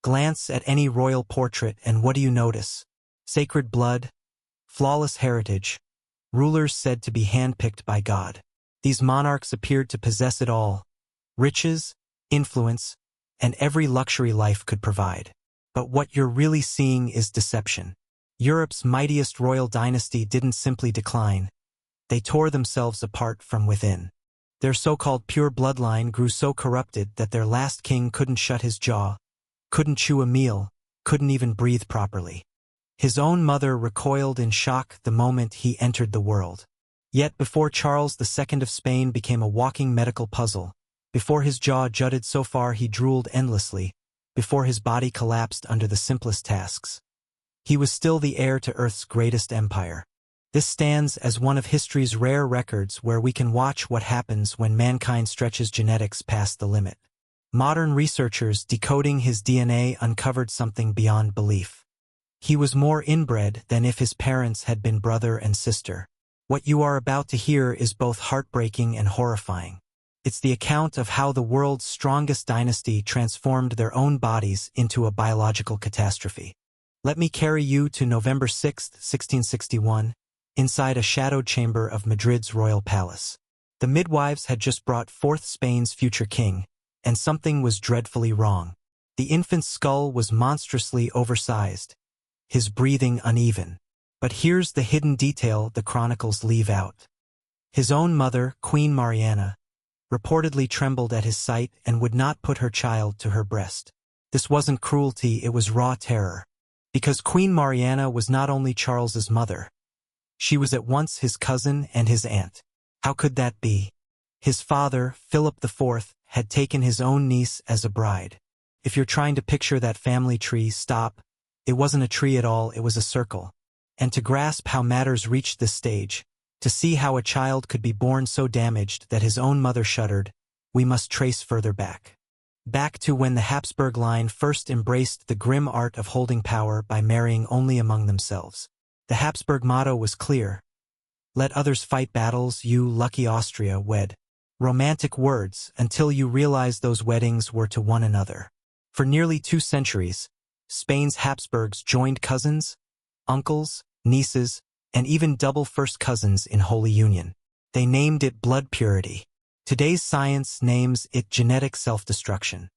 Glance at any royal portrait and what do you notice? Sacred blood, flawless heritage, rulers said to be handpicked by God. These monarchs appeared to possess it all: riches, influence, and every luxury life could provide. But what you're really seeing is deception. Europe's mightiest royal dynasty didn't simply decline. They tore themselves apart from within. Their so-called pure bloodline grew so corrupted that their last king couldn't shut his jaw, couldn't chew a meal, couldn't even breathe properly. His own mother recoiled in shock the moment he entered the world. Yet before Charles II of Spain became a walking medical puzzle, before his jaw jutted so far he drooled endlessly, before his body collapsed under the simplest tasks, he was still the heir to Earth's greatest empire. This stands as one of history's rare records where we can watch what happens when mankind stretches genetics past the limit. Modern researchers decoding his DNA uncovered something beyond belief. He was more inbred than if his parents had been brother and sister. What you are about to hear is both heartbreaking and horrifying. It's the account of how the world's strongest dynasty transformed their own bodies into a biological catastrophe. Let me carry you to November 6, 1661, inside a shadowed chamber of Madrid's royal palace. The midwives had just brought forth Spain's future king, and something was dreadfully wrong. The infant's skull was monstrously oversized, his breathing uneven. But here's the hidden detail the chronicles leave out. His own mother, Queen Mariana, reportedly trembled at his sight and would not put her child to her breast. This wasn't cruelty, it was raw terror. Because Queen Mariana was not only Charles's mother, she was at once his cousin and his aunt. How could that be? His father, Philip IV, had taken his own niece as a bride. If you're trying to picture that family tree, stop. It wasn't a tree at all, it was a circle. And to grasp how matters reached this stage, to see how a child could be born so damaged that his own mother shuddered, we must trace further back. Back to when the Habsburg line first embraced the grim art of holding power by marrying only among themselves. The Habsburg motto was clear: let others fight battles, you, lucky Austria, wed. Romantic words, until you realize those weddings were to one another. For nearly 2 centuries, Spain's Habsburgs joined cousins, uncles, nieces, and even double first cousins in holy union. They named it blood purity. Today's science names it genetic self-destruction.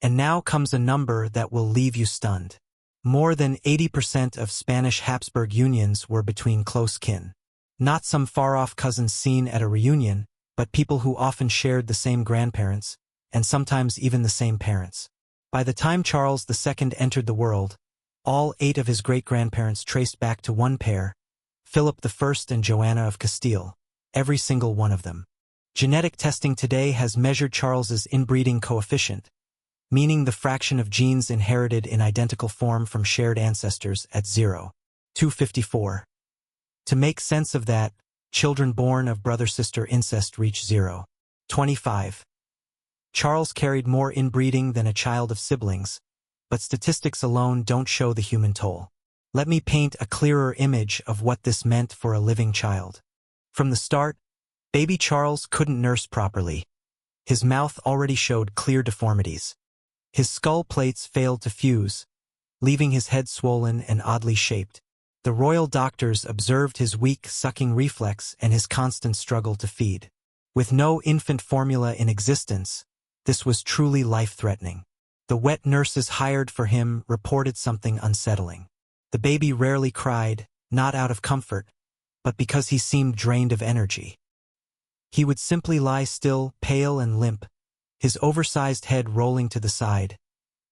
And now comes a number that will leave you stunned. More than 80% of Spanish Habsburg unions were between close kin. Not some far-off cousins seen at a reunion, but people who often shared the same grandparents, and sometimes even the same parents. By the time Charles II entered the world, all 8 of his great-grandparents traced back to one pair, Philip I and Joanna of Castile, every single one of them. Genetic testing today has measured Charles's inbreeding coefficient, meaning the fraction of genes inherited in identical form from shared ancestors at 0.254. To make sense of that, children born of brother-sister incest reach 0.25. Charles carried more inbreeding than a child of siblings, but statistics alone don't show the human toll. Let me paint a clearer image of what this meant for a living child. From the start, baby Charles couldn't nurse properly. His mouth already showed clear deformities. His skull plates failed to fuse, leaving his head swollen and oddly shaped. The royal doctors observed his weak sucking reflex and his constant struggle to feed. With no infant formula in existence, this was truly life-threatening. The wet nurses hired for him reported something unsettling. The baby rarely cried, not out of comfort, but because he seemed drained of energy. He would simply lie still, pale and limp, his oversized head rolling to the side,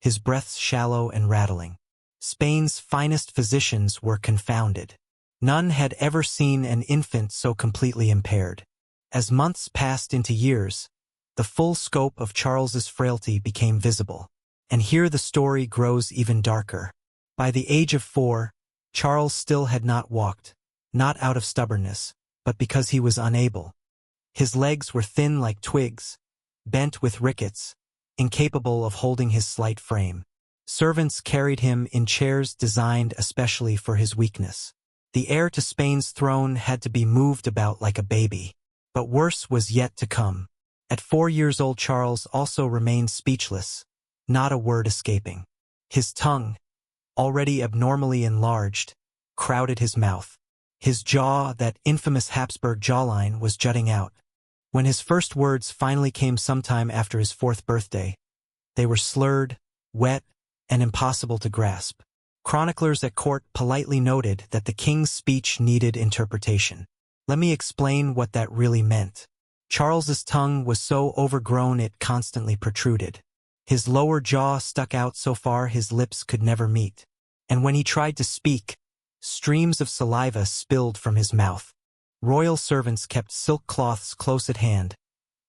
his breaths shallow and rattling. Spain's finest physicians were confounded. None had ever seen an infant so completely impaired. As months passed into years, the full scope of Charles's frailty became visible. And here the story grows even darker. By the age of 4, Charles still had not walked, not out of stubbornness, but because he was unable. His legs were thin like twigs, bent with rickets, incapable of holding his slight frame. Servants carried him in chairs designed especially for his weakness. The heir to Spain's throne had to be moved about like a baby. But worse was yet to come. At 4 years old, Charles also remained speechless, not a word escaping. His tongue, already abnormally enlarged, crowded his mouth. His jaw, that infamous Habsburg jawline, was jutting out. When his first words finally came sometime after his 4th birthday, they were slurred, wet, and impossible to grasp. Chroniclers at court politely noted that the king's speech needed interpretation. Let me explain what that really meant. Charles's tongue was so overgrown it constantly protruded. His lower jaw stuck out so far his lips could never meet. And when he tried to speak, streams of saliva spilled from his mouth. Royal servants kept silk cloths close at hand,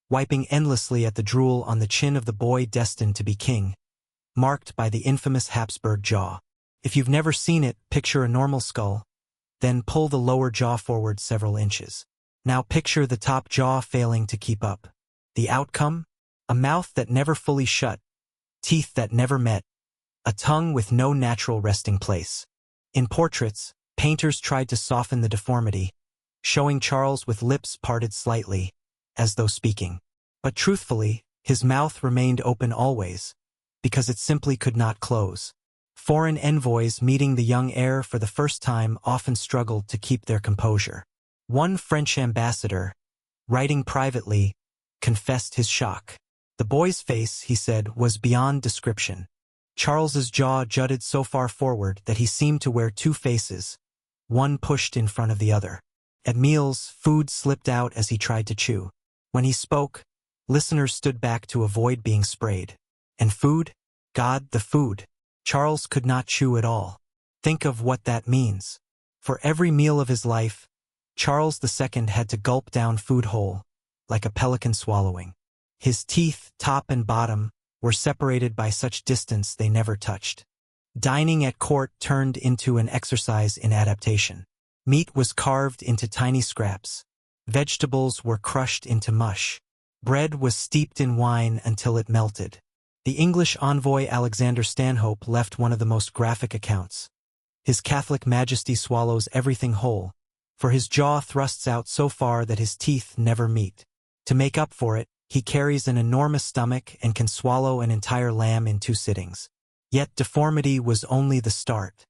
wiping endlessly at the drool on the chin of the boy destined to be king, marked by the infamous Habsburg jaw. If you've never seen it, picture a normal skull, then pull the lower jaw forward several inches. Now picture the top jaw failing to keep up. The outcome? A mouth that never fully shut, teeth that never met, a tongue with no natural resting place. In portraits, painters tried to soften the deformity, showing Charles with lips parted slightly, as though speaking. But truthfully, his mouth remained open always, because it simply could not close. Foreign envoys meeting the young heir for the first time often struggled to keep their composure. One French ambassador, writing privately, confessed his shock. The boy's face, he said, was beyond description. Charles's jaw jutted so far forward that he seemed to wear 2 faces, one pushed in front of the other. At meals, food slipped out as he tried to chew. When he spoke, listeners stood back to avoid being sprayed. And food? God, the food. Charles could not chew at all. Think of what that means. For every meal of his life, Charles II had to gulp down food whole, like a pelican swallowing. His teeth, top and bottom, were separated by such distance they never touched. Dining at court turned into an exercise in adaptation. Meat was carved into tiny scraps. Vegetables were crushed into mush. Bread was steeped in wine until it melted. The English envoy Alexander Stanhope left one of the most graphic accounts. His Catholic Majesty swallows everything whole, for his jaw thrusts out so far that his teeth never meet. To make up for it, he carries an enormous stomach and can swallow an entire lamb in 2 sittings. Yet deformity was only the start.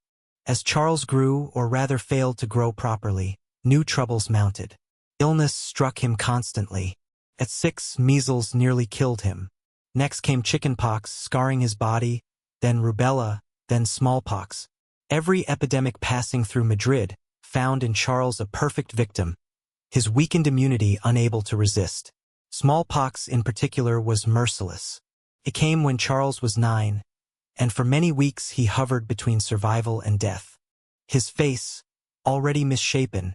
As Charles grew, or rather failed to grow properly, new troubles mounted. Illness struck him constantly. At 6, measles nearly killed him. Next came chickenpox, scarring his body, then rubella, then smallpox. Every epidemic passing through Madrid found in Charles a perfect victim, his weakened immunity unable to resist. Smallpox in particular was merciless. It came when Charles was 9, and for many weeks he hovered between survival and death. His face, already misshapen,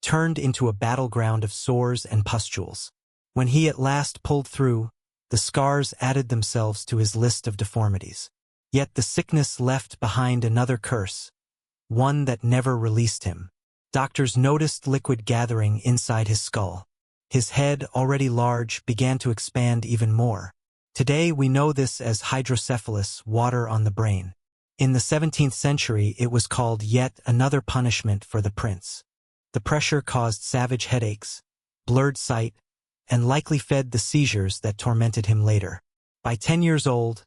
turned into a battleground of sores and pustules. When he at last pulled through, the scars added themselves to his list of deformities. Yet the sickness left behind another curse, one that never released him. Doctors noticed liquid gathering inside his skull. His head, already large, began to expand even more. Today we know this as hydrocephalus, water on the brain. In the 17th century it was called yet another punishment for the prince. The pressure caused savage headaches, blurred sight, and likely fed the seizures that tormented him later. By 10 years old,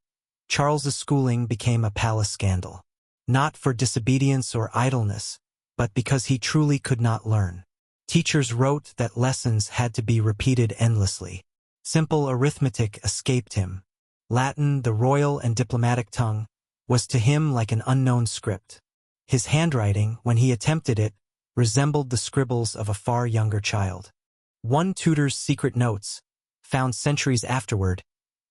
Charles's schooling became a palace scandal. Not for disobedience or idleness, but because he truly could not learn. Teachers wrote that lessons had to be repeated endlessly. Simple arithmetic escaped him. Latin, the royal and diplomatic tongue, was to him like an unknown script. His handwriting, when he attempted it, resembled the scribbles of a far younger child. One tutor's secret notes, found centuries afterward,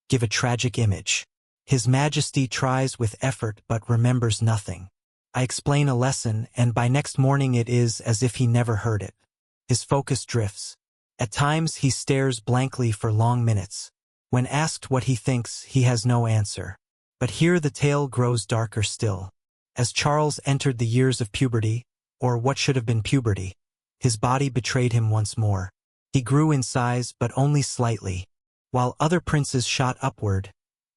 give a tragic image. His Majesty tries with effort but remembers nothing. I explain a lesson, and by next morning it is as if he never heard it. His focus drifts. At times he stares blankly for long minutes. When asked what he thinks, he has no answer. But here the tale grows darker still. As Charles entered the years of puberty, or what should have been puberty, his body betrayed him once more. He grew in size but only slightly. While other princes shot upward,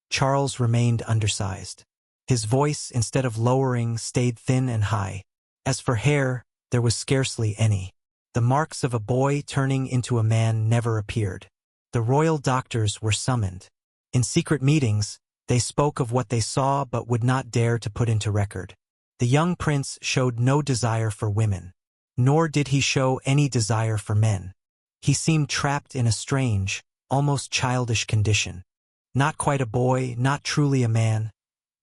Charles remained undersized. His voice, instead of lowering, stayed thin and high. As for hair, there was scarcely any. The marks of a boy turning into a man never appeared. The royal doctors were summoned. In secret meetings, They spoke of what they saw but would not dare to put into record. The young prince showed no desire for women, nor did he show any desire for men. He seemed trapped in a strange, almost childish condition. Not quite a boy, not truly a man,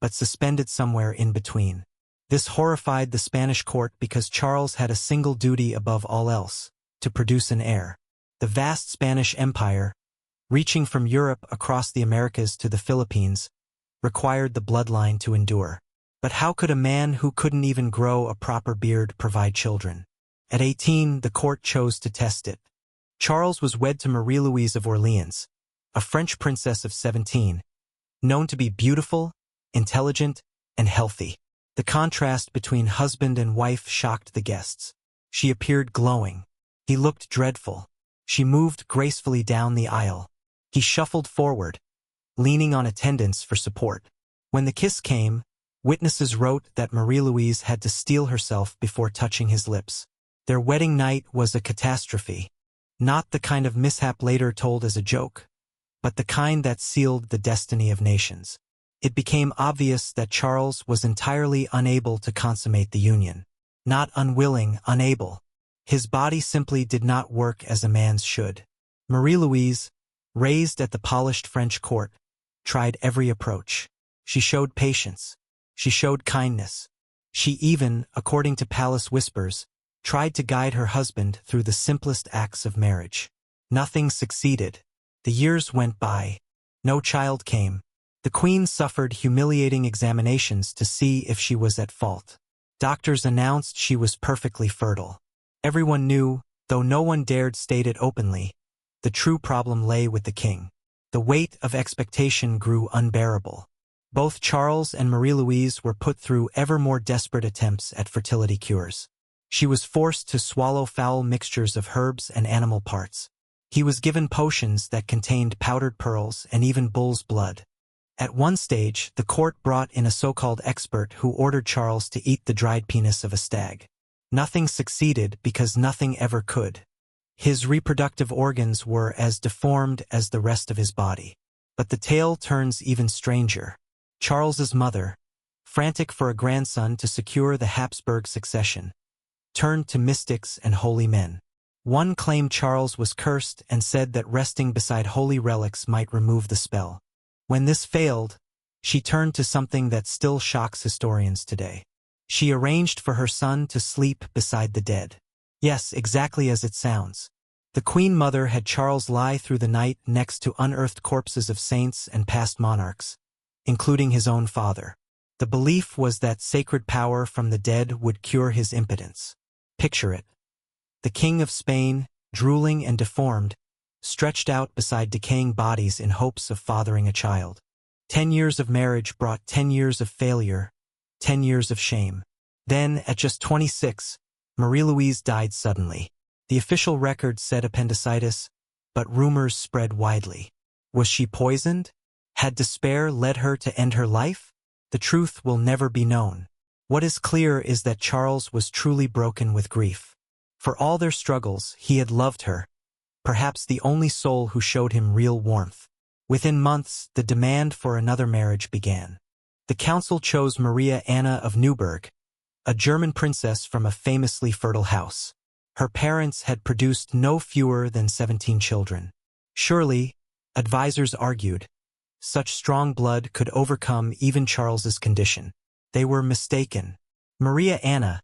but suspended somewhere in between. This horrified the Spanish court because Charles had a single duty above all else, to produce an heir. The vast Spanish Empire, reaching from Europe across the Americas to the Philippines, required the bloodline to endure. But how could a man who couldn't even grow a proper beard provide children? At 18, the court chose to test it. Charles was wed to Marie-Louise of Orleans, a French princess of 17, known to be beautiful, intelligent, and healthy. The contrast between husband and wife shocked the guests. She appeared glowing. He looked dreadful. She moved gracefully down the aisle. He shuffled forward, leaning on attendants for support. When the kiss came, witnesses wrote that Marie-Louise had to steel herself before touching his lips. Their wedding night was a catastrophe. Not the kind of mishap later told as a joke, but the kind that sealed the destiny of nations. It became obvious that Charles was entirely unable to consummate the union. Not unwilling, unable. His body simply did not work as a man's should. Marie-Louise, raised at the polished French court, tried every approach. She showed patience. She showed kindness. She even, according to palace whispers, tried to guide her husband through the simplest acts of marriage. Nothing succeeded. The years went by. No child came. The queen suffered humiliating examinations to see if she was at fault. Doctors announced she was perfectly fertile. Everyone knew, though no one dared state it openly, the true problem lay with the king. The weight of expectation grew unbearable. Both Charles and Marie-Louise were put through ever more desperate attempts at fertility cures. She was forced to swallow foul mixtures of herbs and animal parts. He was given potions that contained powdered pearls and even bull's blood. At one stage, the court brought in a so-called expert who ordered Charles to eat the dried penis of a stag. Nothing succeeded because nothing ever could. His reproductive organs were as deformed as the rest of his body. But the tale turns even stranger. Charles's mother, frantic for a grandson to secure the Habsburg succession, turned to mystics and holy men. One claimed Charles was cursed and said that resting beside holy relics might remove the spell. When this failed, she turned to something that still shocks historians today. She arranged for her son to sleep beside the dead. Yes, exactly as it sounds. The Queen Mother had Charles lie through the night next to unearthed corpses of saints and past monarchs, including his own father. The belief was that sacred power from the dead would cure his impotence. Picture it. The King of Spain, drooling and deformed, stretched out beside decaying bodies in hopes of fathering a child. 10 years of marriage brought 10 years of failure, 10 years of shame. Then, at just 26, Marie-Louise died suddenly. The official record said appendicitis, but rumors spread widely. Was she poisoned? Had despair led her to end her life? The truth will never be known. What is clear is that Charles was truly broken with grief. For all their struggles, he had loved her, perhaps the only soul who showed him real warmth. Within months, the demand for another marriage began. The council chose Maria Anna of Neuburg, a German princess from a famously fertile house. Her parents had produced no fewer than 17 children. Surely, advisors argued, such strong blood could overcome even Charles's condition. They were mistaken. Maria Anna,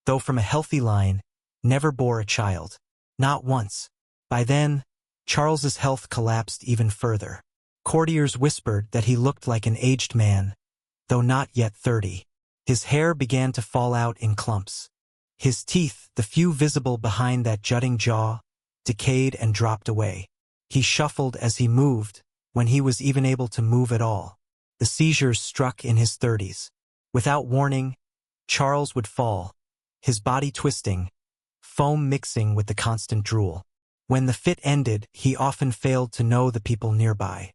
though from a healthy line, never bore a child. Not once. By then, Charles's health collapsed even further. Courtiers whispered that he looked like an aged man, though not yet 30. His hair began to fall out in clumps. His teeth, the few visible behind that jutting jaw, decayed and dropped away. He shuffled as he moved, when he was even able to move at all. The seizures struck in his 30s. Without warning, Charles would fall, his body twisting, foam mixing with the constant drool. When the fit ended, he often failed to know the people nearby.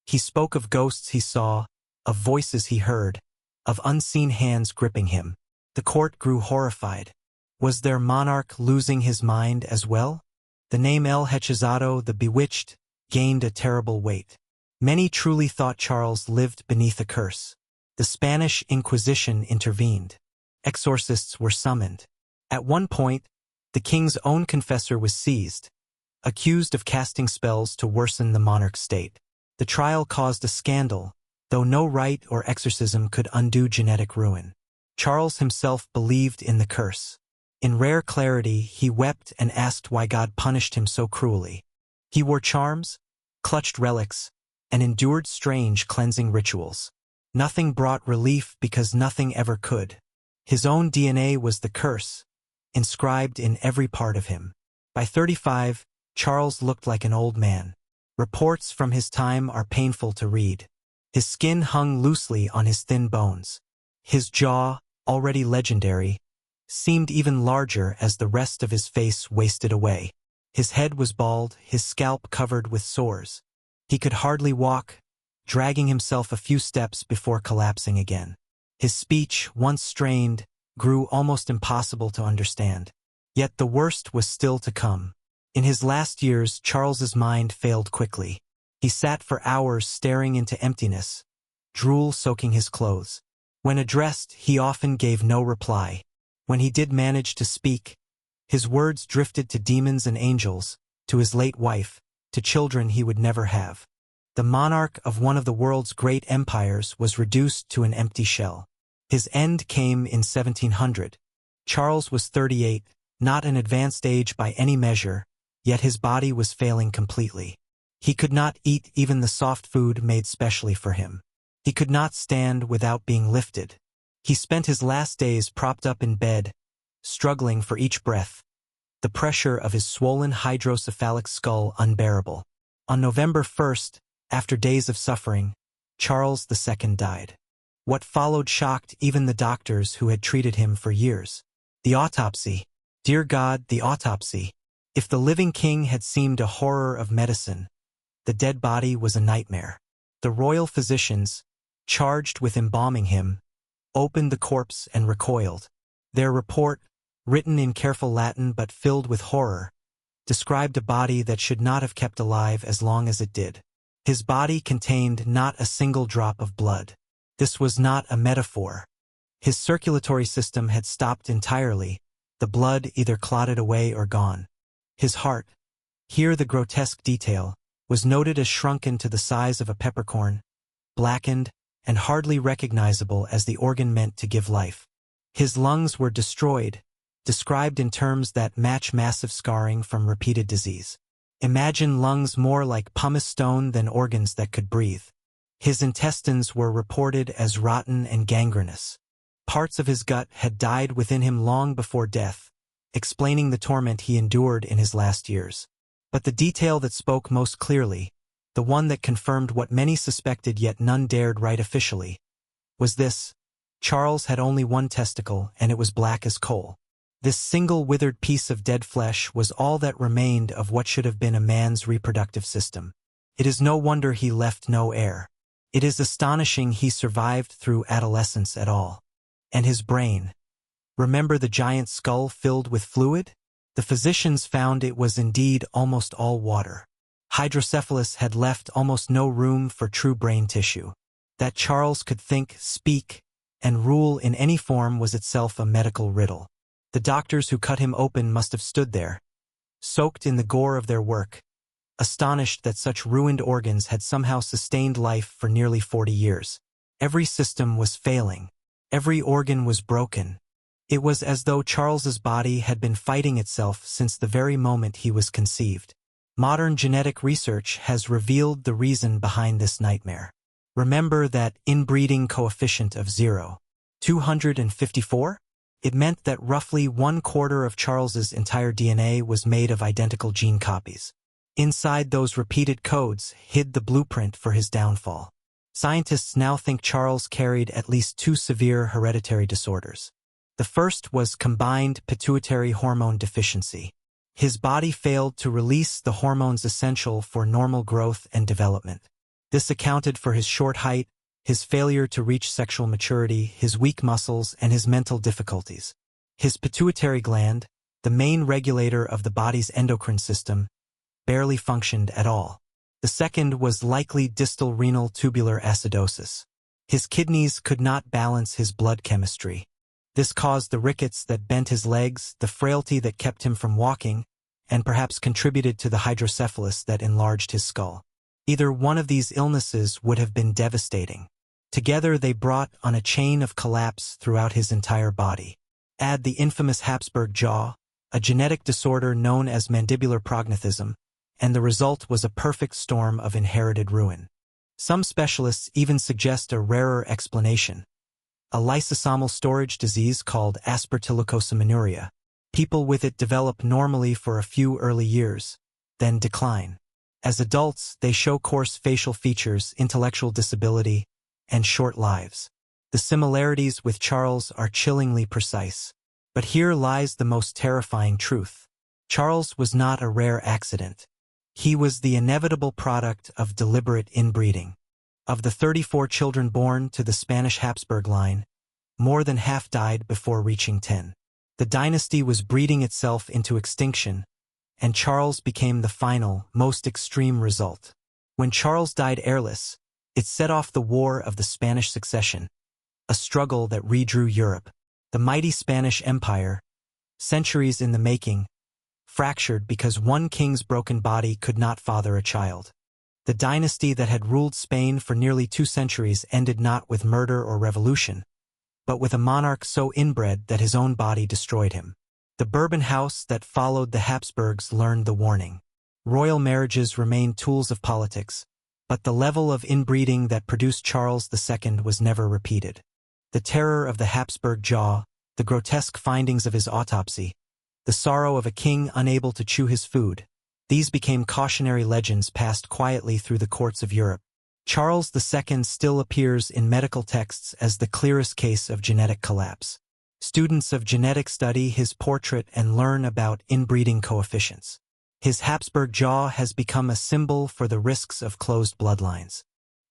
He spoke of ghosts he saw, of voices he heard, of unseen hands gripping him. The court grew horrified. Was their monarch losing his mind as well? The name El Hechizado, the Bewitched, gained a terrible weight. Many truly thought Charles lived beneath a curse. The Spanish Inquisition intervened. Exorcists were summoned. At one point, the king's own confessor was seized, accused of casting spells to worsen the monarch's state. The trial caused a scandal, though no rite or exorcism could undo genetic ruin. Charles himself believed in the curse. In rare clarity, he wept and asked why God punished him so cruelly. He wore charms, clutched relics, and endured strange cleansing rituals. Nothing brought relief because nothing ever could. His own DNA was the curse, inscribed in every part of him. By 35, Charles looked like an old man. Reports from his time are painful to read. His skin hung loosely on his thin bones. His jaw, already legendary, seemed even larger as the rest of his face wasted away. His head was bald, his scalp covered with sores. He could hardly walk, dragging himself a few steps before collapsing again. His speech, once strained, grew almost impossible to understand. Yet the worst was still to come. In his last years, Charles's mind failed quickly. He sat for hours staring into emptiness, drool soaking his clothes. When addressed, he often gave no reply. When he did manage to speak, his words drifted to demons and angels, to his late wife, to children he would never have. The monarch of one of the world's great empires was reduced to an empty shell. His end came in 1700. Charles was 38, not an advanced age by any measure, yet his body was failing completely. He could not eat even the soft food made specially for him. He could not stand without being lifted. He spent his last days propped up in bed, struggling for each breath, the pressure of his swollen hydrocephalic skull unbearable. On November 1st, after days of suffering, Charles II died. What followed shocked even the doctors who had treated him for years. The autopsy. Dear God, the autopsy. If the living king had seemed a horror of medicine, the dead body was a nightmare. The royal physicians, charged with embalming him, opened the corpse and recoiled. Their report, written in careful Latin but filled with horror, described a body that should not have kept alive as long as it did. His body contained not a single drop of blood. This was not a metaphor. His circulatory system had stopped entirely, the blood either clotted away or gone. His heart, here the grotesque detail, was noted as shrunken to the size of a peppercorn, blackened, and hardly recognizable as the organ meant to give life. His lungs were destroyed, described in terms that match massive scarring from repeated disease. Imagine lungs more like pumice stone than organs that could breathe. His intestines were reported as rotten and gangrenous. Parts of his gut had died within him long before death, explaining the torment he endured in his last years. But the detail that spoke most clearly, the one that confirmed what many suspected yet none dared write officially, was this: Charles had only one testicle, and it was black as coal. This single withered piece of dead flesh was all that remained of what should have been a man's reproductive system. It is no wonder he left no heir. It is astonishing he survived through adolescence at all. And his brain. Remember the giant skull filled with fluid? The physicians found it was indeed almost all water. Hydrocephalus had left almost no room for true brain tissue. That Charles could think, speak, and rule in any form was itself a medical riddle. The doctors who cut him open must have stood there, soaked in the gore of their work, astonished that such ruined organs had somehow sustained life for nearly 40 years. Every system was failing. Every organ was broken. It was as though Charles's body had been fighting itself since the very moment he was conceived. Modern genetic research has revealed the reason behind this nightmare. Remember that inbreeding coefficient of 0.254? It meant that roughly 1/4 of Charles's entire DNA was made of identical gene copies. Inside those repeated codes hid the blueprint for his downfall. Scientists now think Charles carried at least 2 severe hereditary disorders. The first was combined pituitary hormone deficiency. His body failed to release the hormones essential for normal growth and development. This accounted for his short height, his failure to reach sexual maturity, his weak muscles, and his mental difficulties. His pituitary gland, the main regulator of the body's endocrine system, barely functioned at all. The The second was likely distal renal tubular acidosis. His kidneys could not balance his blood chemistry. This caused the rickets that bent his legs, the frailty that kept him from walking, and perhaps contributed to the hydrocephalus that enlarged his skull. Either one of these illnesses would have been devastating. Together they brought on a chain of collapse throughout his entire body. Add the infamous Habsburg jaw, a genetic disorder known as mandibular prognathism, and the result was a perfect storm of inherited ruin. Some specialists even suggest a rarer explanation, a lysosomal storage disease called aspergillosis. People with it develop normally for a few early years, then decline. As adults, they show coarse facial features, intellectual disability, and short lives. The similarities with Charles are chillingly precise. But here lies the most terrifying truth. Charles was not a rare accident. He was the inevitable product of deliberate inbreeding. Of the 34 children born to the Spanish Habsburg line, more than half died before reaching 10. The dynasty was breeding itself into extinction, and Charles became the final, most extreme result. When Charles died heirless, it set off the War of the Spanish Succession, a struggle that redrew Europe. The mighty Spanish Empire, centuries in the making, fractured because one king's broken body could not father a child. The dynasty that had ruled Spain for nearly 2 centuries ended not with murder or revolution, but with a monarch so inbred that his own body destroyed him. The Bourbon house that followed the Habsburgs learned the warning. Royal marriages remained tools of politics, but the level of inbreeding that produced Charles II was never repeated. The terror of the Habsburg jaw, the grotesque findings of his autopsy, the sorrow of a king unable to chew his food, these became cautionary legends passed quietly through the courts of Europe. Charles II still appears in medical texts as the clearest case of genetic collapse. Students of genetics study his portrait and learn about inbreeding coefficients. His Habsburg jaw has become a symbol for the risks of closed bloodlines.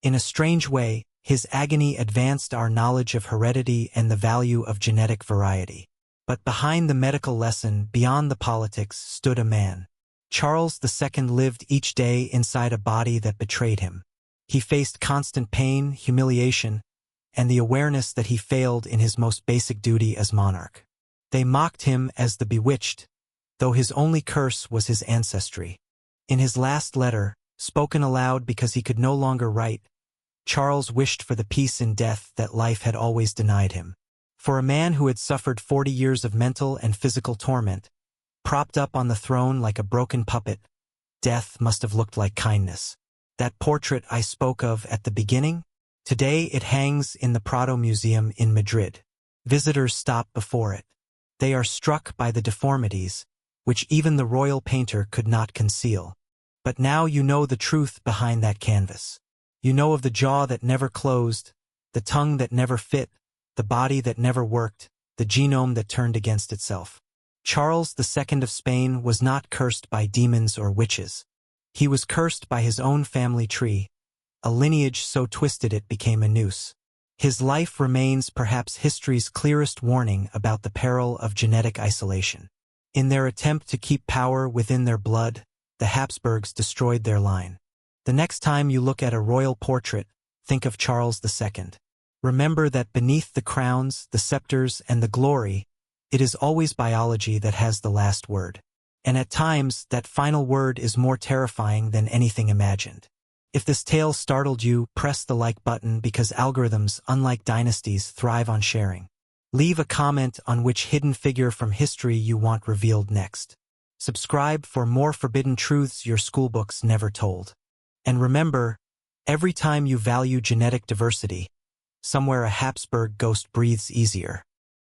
In a strange way, his agony advanced our knowledge of heredity and the value of genetic variety. But behind the medical lesson, beyond the politics, stood a man. Charles II lived each day inside a body that betrayed him. He faced constant pain, humiliation, and the awareness that he failed in his most basic duty as monarch. They mocked him as the bewitched, though his only curse was his ancestry. In his last letter, spoken aloud because he could no longer write, Charles wished for the peace in death that life had always denied him. For a man who had suffered 40 years of mental and physical torment, propped up on the throne like a broken puppet, death must have looked like kindness. That portrait I spoke of at the beginning? Today it hangs in the Prado Museum in Madrid. Visitors stop before it. They are struck by the deformities, which even the royal painter could not conceal. But now you know the truth behind that canvas. You know of the jaw that never closed, the tongue that never fit, the body that never worked, the genome that turned against itself. Charles II of Spain was not cursed by demons or witches. He was cursed by his own family tree, a lineage so twisted it became a noose. His life remains perhaps history's clearest warning about the peril of genetic isolation. In their attempt to keep power within their blood, the Habsburgs destroyed their line. The next time you look at a royal portrait, think of Charles II. Remember that beneath the crowns, the scepters, and the glory, it is always biology that has the last word. And at times, that final word is more terrifying than anything imagined. If this tale startled you, press the like button because algorithms, unlike dynasties, thrive on sharing. Leave a comment on which hidden figure from history you want revealed next. Subscribe for more forbidden truths your schoolbooks never told. And remember, every time you value genetic diversity, somewhere a Habsburg ghost breathes easier.